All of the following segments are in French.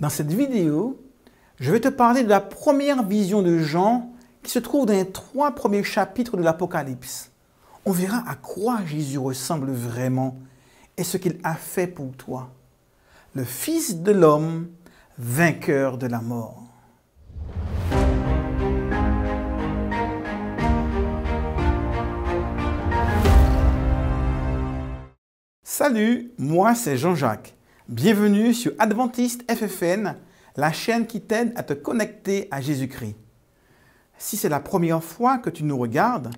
Dans cette vidéo, je vais te parler de la première vision de Jean qui se trouve dans les 3 premiers chapitres de l'Apocalypse. On verra à quoi Jésus ressemble vraiment et ce qu'il a fait pour toi. Le Fils de l'homme, vainqueur de la mort. Salut, moi c'est Jean-Jacques. Bienvenue sur Adventiste FFN, la chaîne qui t'aide à te connecter à Jésus-Christ. Si c'est la première fois que tu nous regardes,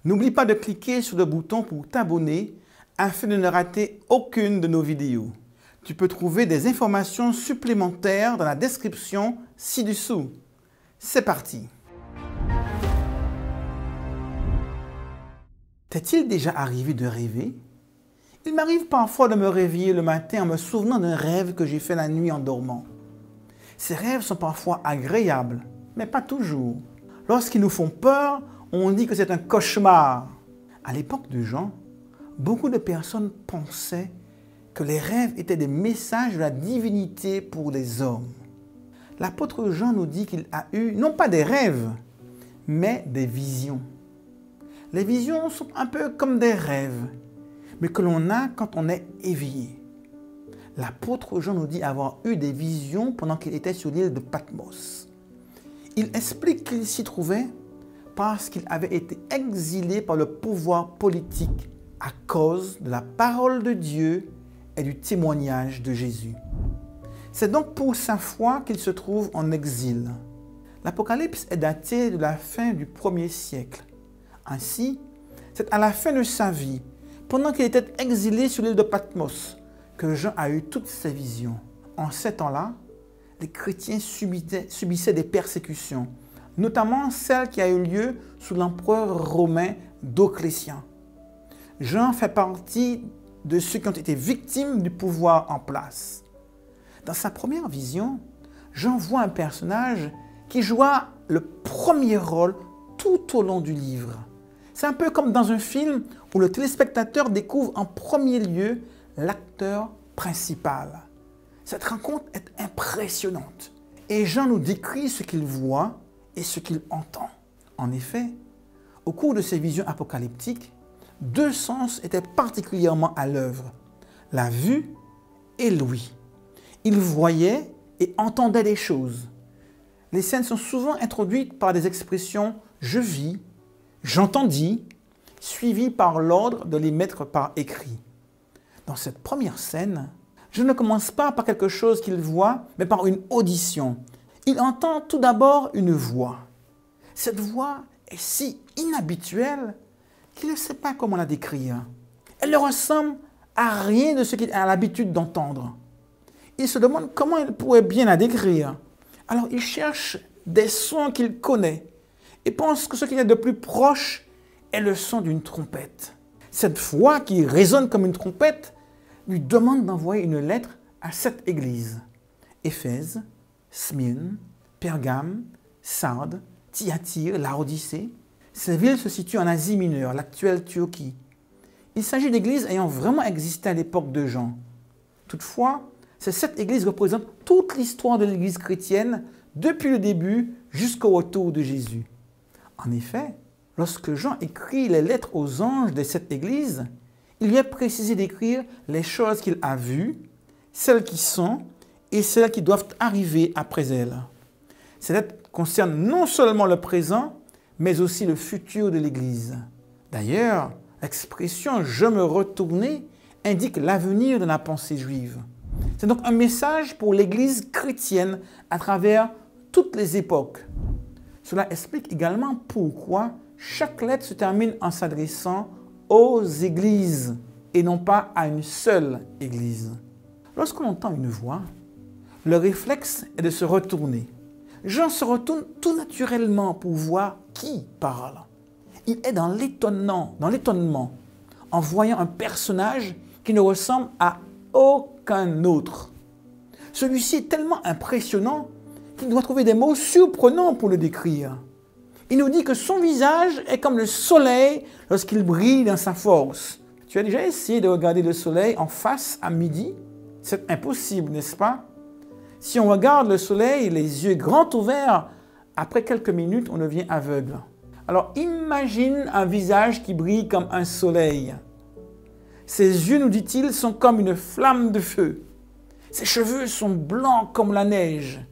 n'oublie pas de cliquer sur le bouton pour t'abonner afin de ne rater aucune de nos vidéos. Tu peux trouver des informations supplémentaires dans la description ci-dessous. C'est parti! T'est-il déjà arrivé de rêver? Il m'arrive parfois de me réveiller le matin en me souvenant d'un rêve que j'ai fait la nuit en dormant. Ces rêves sont parfois agréables, mais pas toujours. Lorsqu'ils nous font peur, on dit que c'est un cauchemar. À l'époque de Jean, beaucoup de personnes pensaient que les rêves étaient des messages de la divinité pour les hommes. L'apôtre Jean nous dit qu'il a eu, non pas des rêves, mais des visions. Les visions sont un peu comme des rêves, mais que l'on a quand on est éveillé. L'apôtre Jean nous dit avoir eu des visions pendant qu'il était sur l'île de Patmos. Il explique qu'il s'y trouvait parce qu'il avait été exilé par le pouvoir politique à cause de la parole de Dieu et du témoignage de Jésus. C'est donc pour sa foi qu'il se trouve en exil. L'Apocalypse est daté de la fin du 1er siècle. Ainsi, c'est à la fin de sa vie, pendant qu'il était exilé sur l'île de Patmos, que Jean a eu toutes ces visions. En ces temps-là, les chrétiens subissaient des persécutions, notamment celle qui a eu lieu sous l'empereur romain Dioclétien. Jean fait partie de ceux qui ont été victimes du pouvoir en place. Dans sa première vision, Jean voit un personnage qui joua le premier rôle tout au long du livre. C'est un peu comme dans un film où le téléspectateur découvre en premier lieu l'acteur principal. Cette rencontre est impressionnante et Jean nous décrit ce qu'il voit et ce qu'il entend. En effet, au cours de ces visions apocalyptiques, 2 sens étaient particulièrement à l'œuvre, la vue et l'ouïe. Il voyait et entendait des choses. Les scènes sont souvent introduites par des expressions « je vis », j'entendis, suivi par l'ordre de les mettre par écrit. Dans cette première scène, je ne commence pas par quelque chose qu'il voit, mais par une audition. Il entend tout d'abord une voix. Cette voix est si inhabituelle qu'il ne sait pas comment la décrire. Elle ne ressemble à rien de ce qu'il a l'habitude d'entendre. Il se demande comment il pourrait bien la décrire. Alors il cherche des sons qu'il connaît et pense que ce qu'il y a de plus proche est le son d'une trompette. Cette voix qui résonne comme une trompette lui demande d'envoyer une lettre à 7 églises. Éphèse, Smyrne, Pergame, Sardes, Thyatire, Laodicée. Ces villes se situent en Asie mineure, l'actuelle Turquie. Il s'agit d'églises ayant vraiment existé à l'époque de Jean. Toutefois, ces 7 églises représentent toute l'histoire de l'église chrétienne depuis le début jusqu'au retour de Jésus. En effet, lorsque Jean écrit les lettres aux anges des 7 églises, il lui est précisé d'écrire les choses qu'il a vues, celles qui sont et celles qui doivent arriver après elles. Ces lettres concernent non seulement le présent, mais aussi le futur de l'Église. D'ailleurs, l'expression « je me retournai » indique l'avenir de la pensée juive. C'est donc un message pour l'Église chrétienne à travers toutes les époques. Cela explique également pourquoi chaque lettre se termine en s'adressant aux églises et non pas à une seule église. Lorsqu'on entend une voix, le réflexe est de se retourner. Jean se retourne tout naturellement pour voir qui parle. Il est dans l'étonnement, en voyant un personnage qui ne ressemble à aucun autre. Celui-ci est tellement impressionnant qu'il doit trouver des mots surprenants pour le décrire. Il nous dit que son visage est comme le soleil lorsqu'il brille dans sa force. Tu as déjà essayé de regarder le soleil en face à midi? C'est impossible, n'est-ce pas? Si on regarde le soleil, les yeux grands ouverts, après quelques minutes, on devient aveugle. Alors imagine un visage qui brille comme un soleil. Ses yeux, nous dit-il, sont comme une flamme de feu. Ses cheveux sont blancs comme la neige.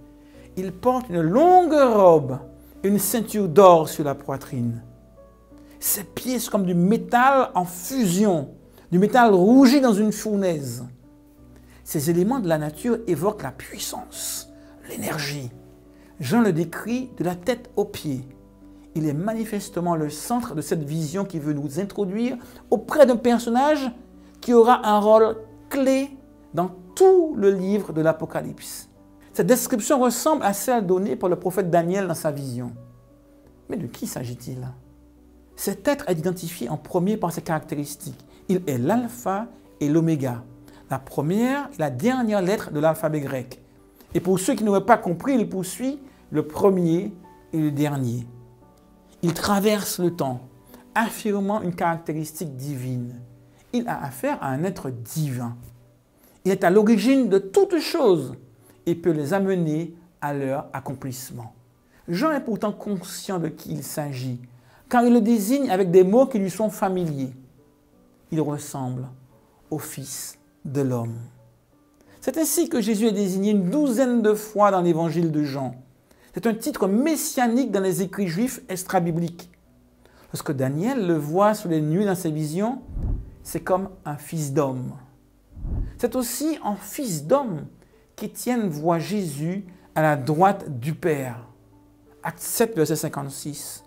Il porte une longue robe et une ceinture d'or sur la poitrine. Ses pieds sont comme du métal en fusion, du métal rougi dans une fournaise. Ces éléments de la nature évoquent la puissance, l'énergie. Jean le décrit de la tête aux pieds. Il est manifestement le centre de cette vision qui veut nous introduire auprès d'un personnage qui aura un rôle clé dans tout le livre de l'Apocalypse. Cette description ressemble à celle donnée par le prophète Daniel dans sa vision. Mais de qui s'agit-il? Cet être est identifié en premier par ses caractéristiques. Il est l'alpha et l'oméga, la première et la dernière lettre de l'alphabet grec. Et pour ceux qui n'auraient pas compris, il poursuit le premier et le dernier. Il traverse le temps, affirmant une caractéristique divine. Il a affaire à un être divin. Il est à l'origine de toutes choses et peut les amener à leur accomplissement. Jean est pourtant conscient de qui il s'agit, car il le désigne avec des mots qui lui sont familiers. Il ressemble au Fils de l'homme. C'est ainsi que Jésus est désigné une douzaine de fois dans l'évangile de Jean. C'est un titre messianique dans les écrits juifs extra-bibliques. Lorsque Daniel le voit sous les nuées dans ses visions, c'est comme un fils d'homme. C'est aussi en fils d'homme qu'Étienne voit Jésus à la droite du Père. Acte 7, verset 56.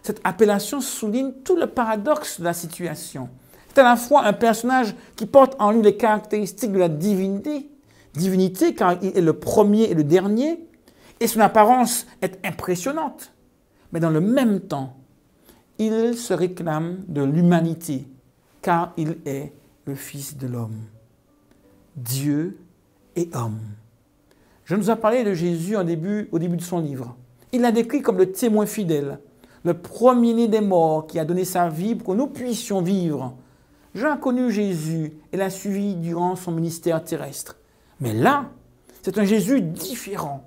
Cette appellation souligne tout le paradoxe de la situation. C'est à la fois un personnage qui porte en lui les caractéristiques de la divinité car il est le premier et le dernier, et son apparence est impressionnante. Mais dans le même temps, il se réclame de l'humanité, car il est le Fils de l'homme. Dieu et homme. Je nous ai parlé de Jésus au début de son livre. Il l'a décrit comme le témoin fidèle, le premier-né des morts qui a donné sa vie pour que nous puissions vivre. Jean a connu Jésus et l'a suivi durant son ministère terrestre. Mais là, c'est un Jésus différent.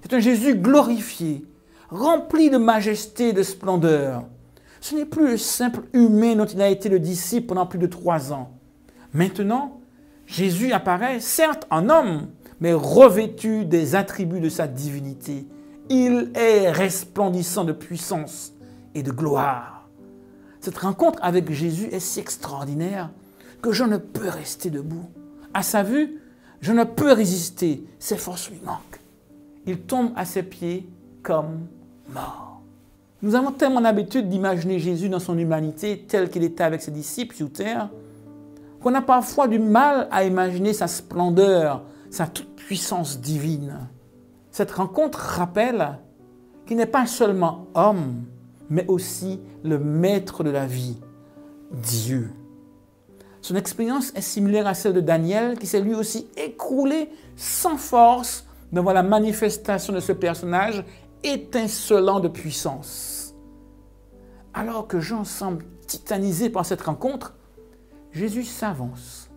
C'est un Jésus glorifié, rempli de majesté et de splendeur. Ce n'est plus le simple humain dont il a été le disciple pendant plus de 3 ans. Maintenant, Jésus apparaît, certes en homme, mais revêtu des attributs de sa divinité. Il est resplendissant de puissance et de gloire. Cette rencontre avec Jésus est si extraordinaire que je ne peux rester debout. À sa vue, je ne peux résister, ses forces lui manquent. Il tombe à ses pieds comme mort. Nous avons tellement l'habitude d'imaginer Jésus dans son humanité tel qu'il était avec ses disciples sur terre, qu'on a parfois du mal à imaginer sa splendeur, sa toute-puissance divine. Cette rencontre rappelle qu'il n'est pas seulement homme, mais aussi le maître de la vie, Dieu. Son expérience est similaire à celle de Daniel, qui s'est lui aussi écroulé sans force devant la manifestation de ce personnage étincelant de puissance. Alors que Jean semble titanisé par cette rencontre, Jésus s'avance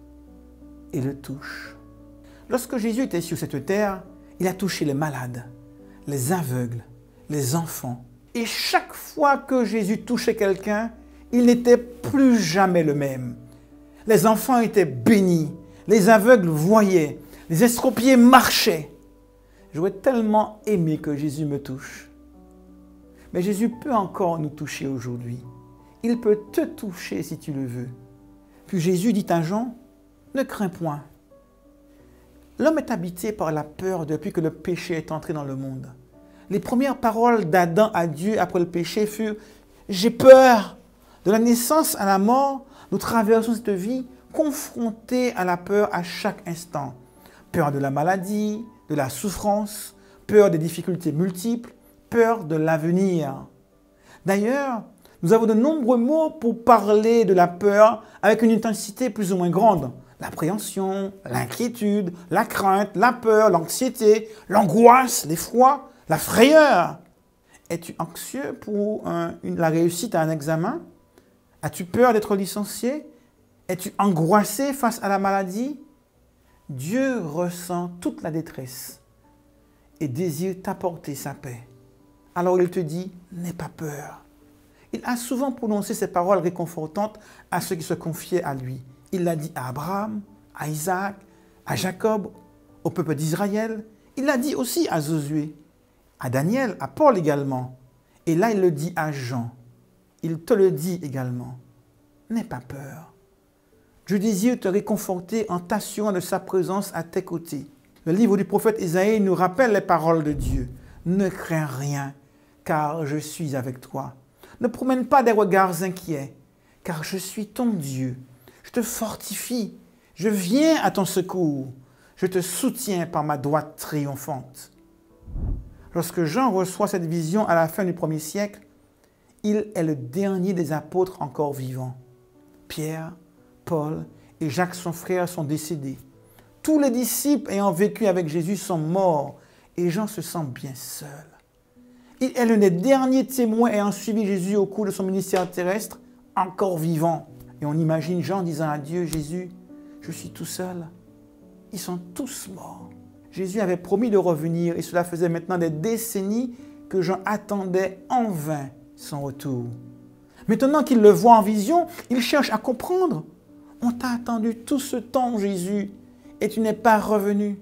et le touche. Lorsque Jésus était sur cette terre, il a touché les malades, les aveugles, les enfants. Et chaque fois que Jésus touchait quelqu'un, il n'était plus jamais le même. Les enfants étaient bénis, les aveugles voyaient, les estropiés marchaient. J'aurais tellement aimé que Jésus me touche. Mais Jésus peut encore nous toucher aujourd'hui. Il peut te toucher si tu le veux. Puis Jésus dit à Jean, « Ne crains point. » L'homme est habité par la peur depuis que le péché est entré dans le monde. Les premières paroles d'Adam à Dieu après le péché furent « J'ai peur ». De la naissance à la mort, nous traversons cette vie confrontés à la peur à chaque instant. Peur de la maladie, de la souffrance, peur des difficultés multiples, peur de l'avenir. D'ailleurs, nous avons de nombreux mots pour parler de la peur avec une intensité plus ou moins grande. L'appréhension, l'inquiétude, la crainte, la peur, l'anxiété, l'angoisse, l'effroi, la frayeur. Es-tu anxieux pour la réussite à un examen? As-tu peur d'être licencié? Es-tu angoissé face à la maladie? Dieu ressent toute la détresse et désire t'apporter sa paix. Alors il te dit, n'aie pas peur. Il a souvent prononcé ces paroles réconfortantes à ceux qui se confiaient à lui. Il l'a dit à Abraham, à Isaac, à Jacob, au peuple d'Israël. Il l'a dit aussi à Josué, à Daniel, à Paul également. Et là, il le dit à Jean. Il te le dit également. N'aie pas peur. Je désire te réconforter en t'assurant de sa présence à tes côtés. Le livre du prophète Isaïe nous rappelle les paroles de Dieu. Ne crains rien, car je suis avec toi. Ne promène pas des regards inquiets, car je suis ton Dieu. Je te fortifie, je viens à ton secours. Je te soutiens par ma droite triomphante. Lorsque Jean reçoit cette vision à la fin du 1er siècle, il est le dernier des apôtres encore vivants. Pierre, Paul et Jacques, son frère, sont décédés. Tous les disciples ayant vécu avec Jésus sont morts et Jean se sent bien seul. Il est l'un des derniers témoins ayant suivi Jésus au cours de son ministère terrestre, encore vivant. Et on imagine Jean disant à Dieu, Jésus, je suis tout seul. Ils sont tous morts. Jésus avait promis de revenir et cela faisait maintenant des décennies que Jean attendait en vain son retour. Maintenant qu'il le voit en vision, il cherche à comprendre. On t'a attendu tout ce temps, Jésus, et tu n'es pas revenu.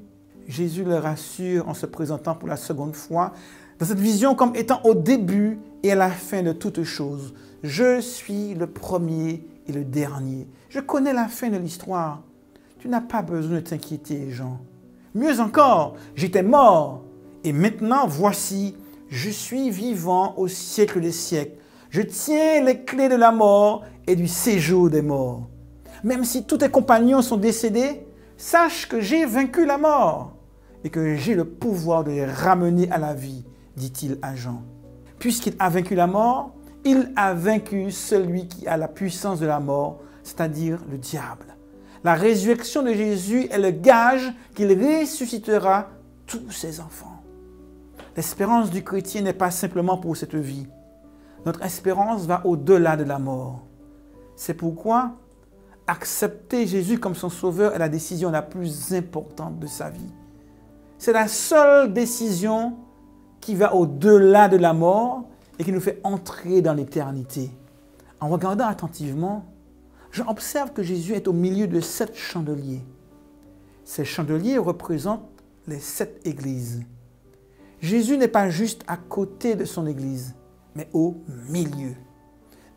Jésus le rassure en se présentant pour la seconde fois dans cette vision comme étant au début et à la fin de toutes choses. Je suis le premier et le dernier. Je connais la fin de l'histoire. Tu n'as pas besoin de t'inquiéter, Jean. Mieux encore, j'étais mort. Et maintenant, voici, je suis vivant au siècle des siècles. Je tiens les clés de la mort et du séjour des morts. Même si tous tes compagnons sont décédés, sache que j'ai vaincu la mort et que j'ai le pouvoir de les ramener à la vie, dit-il à Jean. Puisqu'il a vaincu la mort, il a vaincu celui qui a la puissance de la mort, c'est-à-dire le diable. La résurrection de Jésus est le gage qu'il ressuscitera tous ses enfants. L'espérance du chrétien n'est pas simplement pour cette vie. Notre espérance va au-delà de la mort. C'est pourquoi accepter Jésus comme son sauveur est la décision la plus importante de sa vie. C'est la seule décision qui va au-delà de la mort et qui nous fait entrer dans l'éternité. En regardant attentivement, j'observe que Jésus est au milieu de 7 chandeliers. Ces chandeliers représentent les 7 églises. Jésus n'est pas juste à côté de son église, mais au milieu.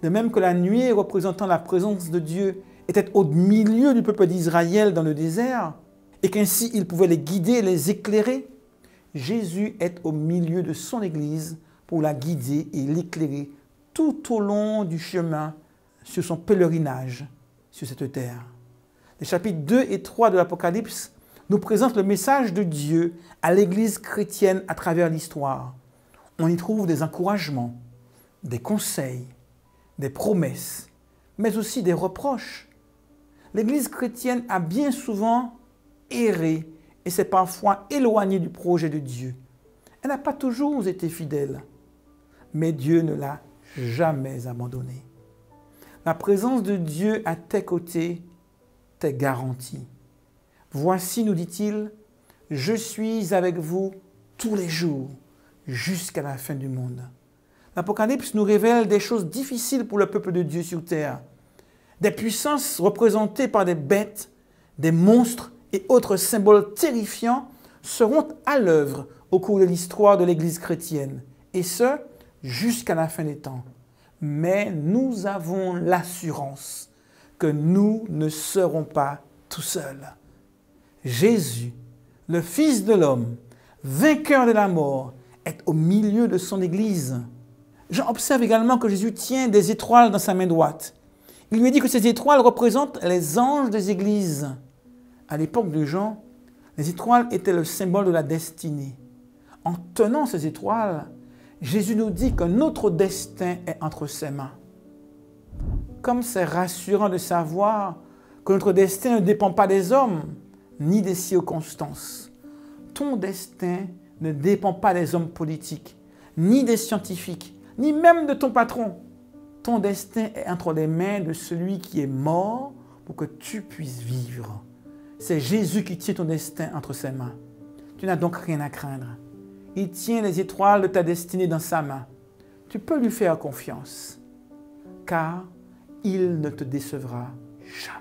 De même que la nuée représentant la présence de Dieu était au milieu du peuple d'Israël dans le désert, et qu'ainsi il pouvait les guider et les éclairer, Jésus est au milieu de son église pour la guider et l'éclairer tout au long du chemin sur son pèlerinage sur cette terre. Les chapitres 2 et 3 de l'Apocalypse nous présentent le message de Dieu à l'Église chrétienne à travers l'histoire. On y trouve des encouragements, des conseils, des promesses, mais aussi des reproches. L'Église chrétienne a bien souvent erré et s'est parfois éloignée du projet de Dieu. Elle n'a pas toujours été fidèle, mais Dieu ne l'a jamais abandonnée. La présence de Dieu à tes côtés t'est garantie. Voici, nous dit-il, je suis avec vous tous les jours jusqu'à la fin du monde. L'Apocalypse nous révèle des choses difficiles pour le peuple de Dieu sur terre. Des puissances représentées par des bêtes, des monstres et autres symboles terrifiants seront à l'œuvre au cours de l'histoire de l'Église chrétienne, et ce, jusqu'à la fin des temps. Mais nous avons l'assurance que nous ne serons pas tout seuls. Jésus, le Fils de l'homme, vainqueur de la mort, est au milieu de son Église. J'observe également que Jésus tient des étoiles dans sa main droite. Il lui dit que ces étoiles représentent les anges des églises. À l'époque de Jean, les étoiles étaient le symbole de la destinée. En tenant ces étoiles, Jésus nous dit que notre destin est entre ses mains. Comme c'est rassurant de savoir que notre destin ne dépend pas des hommes, ni des circonstances. Ton destin ne dépend pas des hommes politiques, ni des scientifiques, ni même de ton patron. Ton destin est entre les mains de celui qui est mort pour que tu puisses vivre. C'est Jésus qui tient ton destin entre ses mains. Tu n'as donc rien à craindre. Il tient les étoiles de ta destinée dans sa main. Tu peux lui faire confiance, car il ne te décevra jamais.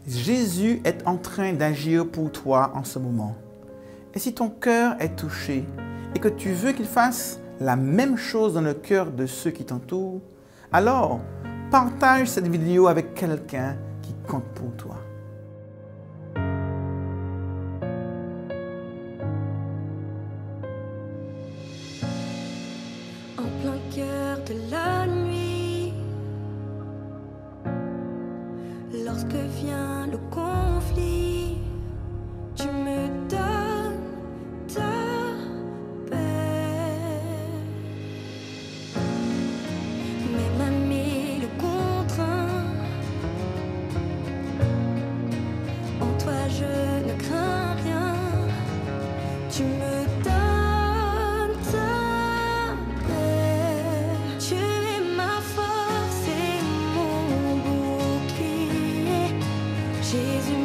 Jésus est en train d'agir pour toi en ce moment. Et si ton cœur est touché et que tu veux qu'il fasse la même chose dans le cœur de ceux qui t'entourent, alors partage cette vidéo avec quelqu'un qui compte pour toi. En plein cœur de la nuit, lorsque vient le conflit, tu me donnes ta paix. Même ami le contraint, en toi je ne crains rien. Tu me donnes ta paix. Tu es ma force et mon bouclier. Jésus